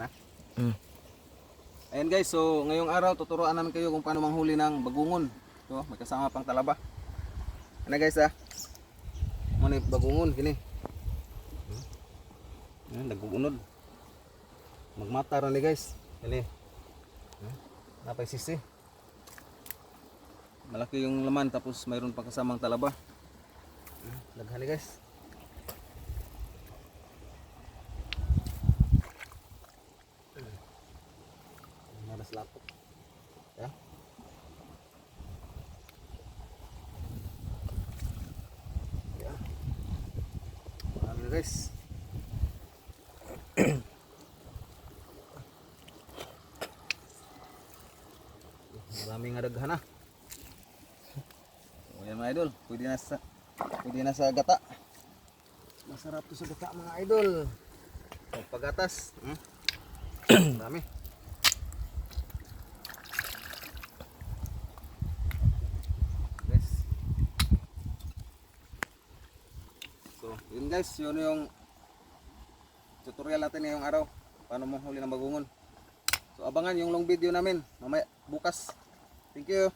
Ano? Mm. Ayan guys, so ngayong araw tuturuan namin kayo kung paano manghuli ng bagungon. So, may kasama pang talaba. Ano guys Muna yung bagungon kini. Ayan, naguunod. Magmata rin guys. Kali. Napay sisi. Malaki yung laman tapos mayroon pang kasamang talaba. Daghani guys. Maras lapok. Ya. Ya. Marami guys. Maraming adaghan na. So, ayan mga idol, pwede na sa gata. Masarap to sa gata mga idol. So, pagatas. Marami. Guys. So, yun guys, yun yung tutorial natin ngayong araw. Paano manghuli ng bagungon. So, abangan yung long video namin mamaya bukas. Thank you.